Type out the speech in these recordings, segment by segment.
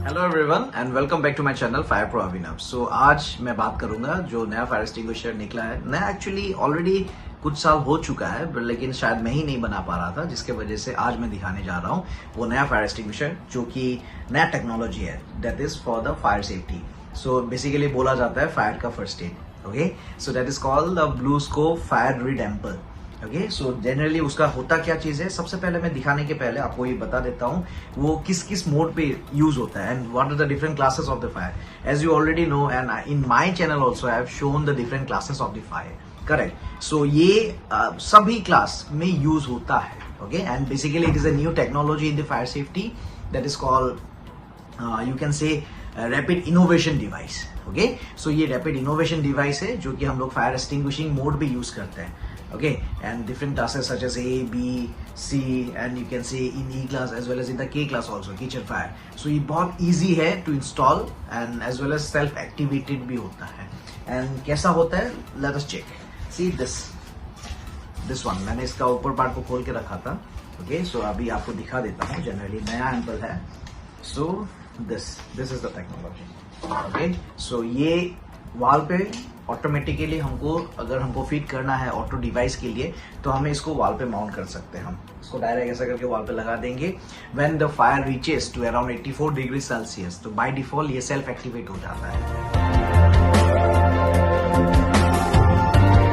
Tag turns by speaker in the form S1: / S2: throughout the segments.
S1: Hello everyone and welcome back to my channel fire pro Abhinav. So आज मैं बात करूंगा जो नया फायर एक्सटिंग्विशर निकला है। नया एक्चुअली ऑलरेडी कुछ साल हो चुका है, लेकिन शायद मैं ही नहीं बना पा रहा था, जिसके वजह से आज मैं दिखाने जा रहा हूँ वो नया फायर एक्सटिंग्विशर जो कि नया टेक्नोलॉजी है, that is for the fire safety. So basically बोला जाता है फायर का first aid. Okay, so that is called the blue scope fire rid ampoule. Okay, so generally उसका होता क्या चीज है, सबसे पहले मैं दिखाने के पहले आपको ये बता देता हूँ वो किस किस मोड पे यूज होता है and what are the different classes of the fire. As you already know and in my channel also I have shown the different classes of the fire, correct. So ये सभी class में use होता है। Okay, and basically it is a new technology in the fire safety that is called you can say rapid innovation device. Okay, so ये rapid innovation device है जो कि हम लोग फायर एक्सटिंग्विशिंग मोड पे यूज करते हैं। Okay, and different classes such as A, B, C, and you can say in E class as well as in the K class also, kitchen fire. So ये बहुत easy है to install and as well as self activated भी होता है। And कैसा होता है? Let us check. See this one. मैंने इसका ऊपर पार्ट को खोल के रखा था। Okay, so अभी आपको दिखा देता हूँ। Generally नया एम्पल है। So this is the technology. Okay, so ये वॉल पे ऑटोमेटिकली हमको फिट करना है ऑटो डिवाइस के लिए, तो हमें इसको वॉल पे माउंट कर सकते हैं। हम इसको डायरेक्ट ऐसा करके वॉल पे लगा देंगे। When the fire reaches to around 84 degree Celsius, तो बाय डिफॉल्ट ये सेल्फ एक्टिवेट हो जाता है।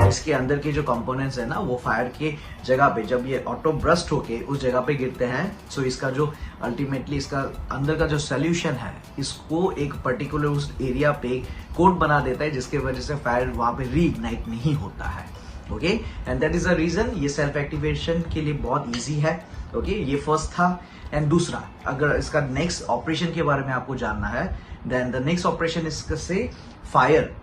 S1: इसके अंदर के जो कंपोनेंट्स है ना, वो फायर के जगह पे जब ये ऑटो ब्रस्ट होके उस जगह पे गिरते हैं, सो इसका जो अल्टीमेटली इसका अंदर का जो सोल्यूशन है, इसको एक पर्टिकुलर उस एरिया पे कोट बना देता है, जिसके वजह से फायर वहां पे रीइग्नाइट नहीं होता है। Okay, and that is the reason ये सेल्फ एक्टिवेशन के लिए बहुत इजी है। ओके, ये फर्स्ट था। एंड दूसरा, अगर इसका नेक्स्ट ऑपरेशन के बारे में आपको जानना है, देन द नेक्स्ट ऑपरेशन इससे फायर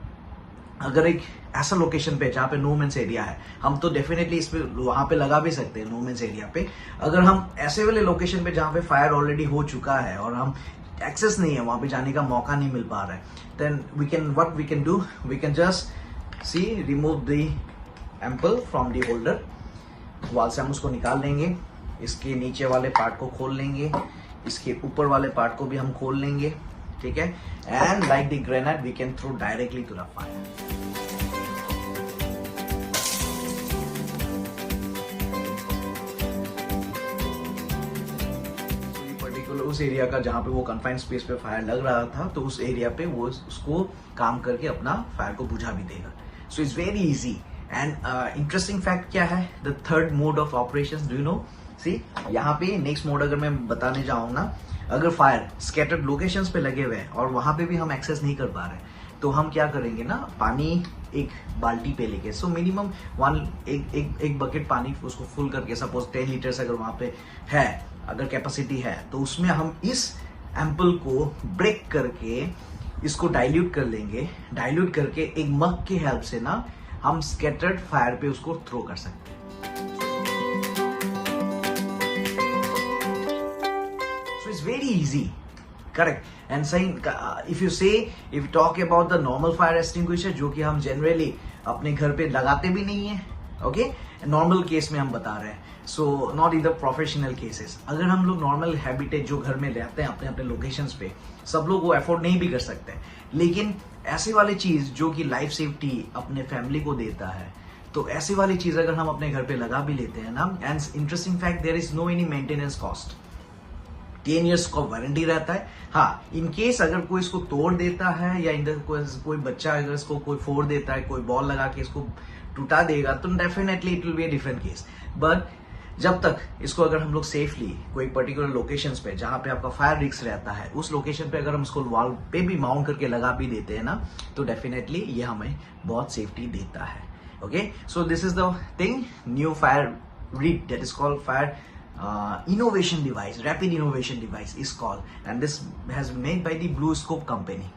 S1: अगर एक ऐसा लोकेशन पे जहाँ पे नो मेंस एरिया है, हम तो डेफिनेटली इस पे वहां पे लगा भी सकते हैं नो मेंस एरिया पे। अगर हम ऐसे वाले लोकेशन पे जहाँ पे फायर ऑलरेडी हो चुका है और हम एक्सेस नहीं है, वहां पे जाने का मौका नहीं मिल पा रहा है, then we can do we can just see remove the ampoule from the holder. Wall से हम उसको निकाल लेंगे, इसके नीचे वाले पार्ट को खोल लेंगे, इसके ऊपर वाले पार्ट को भी हम खोल लेंगे, ठीक है। And like the grenade we can throw directly to the fire. उस एरिया का जहां पे वो कन्फाइंड स्पेस पे फायर लग रहा था, तो उस एरिया पे वो उसको काम करके अपना फायर को बुझा भी देगा। So it's very easy and interesting fact क्या है, the third mode of operations, do you know? See यहाँ पे नेक्स्ट मोड अगर मैं बताने जाऊँ ना, अगर फायर स्कैटर्ड लोकेशंस पे लगे हुए हैं और वहां पे भी हम एक्सेस नहीं कर पा रहे, तो हम क्या करेंगे ना, पानी एक बाल्टी पे लेके, सो मिनिमम एक बकेट पानी उसको फुल करके, सपोज 10 लीटर्स अगर वहां पे है, अगर कैपेसिटी है, तो उसमें हम इस एम्पल को ब्रेक करके इसको डाइल्यूट कर लेंगे। डाइल्यूट करके एक मग की हेल्प से ना हम स्कैटर्ड फायर पे उसको थ्रो कर सकते हैं। सो it's very easy, correct. And if you talk about the normal fire extinguisher, जो कि हम जनरली अपने घर पे लगाते भी नहीं है, ओके, नॉर्मल केस में हम बता रहे हैं, so not in the professional cases. अगर हम लोग नॉर्मल हैबिटेट जो घर में रहते हैं अपने अपने लोकेशंस पे, सब लोग वो अफोर्ड नहीं भी कर सकते, लेकिन ऐसे वाली चीज जो कि लाइफ सेफ्टी अपने फैमिली को देता है, तो ऐसी वाली चीज अगर हम अपने घर पे लगा भी लेते हैं ना, and interesting fact, there is no any maintenance cost. 10 years का वारंटी रहता है। हाँ, इन केस अगर कोई इसको तोड़ देता है या कोई बच्चा अगर इसको कोई फोड़ देता है, कोई बॉल लगा के इसको टूटा देगा, तो definitely it will be a different case. But जब तक इसको अगर हम लोग सेफली कोई पर्टिकुलर लोकेशंस पे जहां पे आपका फायर रिस्क रहता है, उस लोकेशन पे अगर हम इसको वॉल पे भी माउंट करके लगा भी देते हैं ना, तो डेफिनेटली ये हमें बहुत सेफ्टी देता है। Okay, so this is the thing, new fire rid that is called fire innovation device, rapid innovation device is called, and this has been made by the Blue Scope company.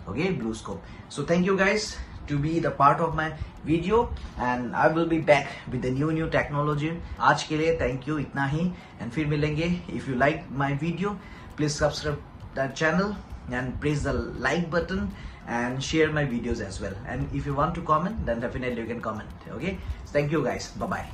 S1: Okay, Blue Scope. So thank you guys to be the part of my video, and I will be back with the new technology. आज के लिए thank you, इतना ही, and फिर मिलेंगे। If you like my video, please subscribe that channel and press the like button and share my videos as well. And if you want to comment, then definitely you can comment. Okay, thank you guys, bye bye.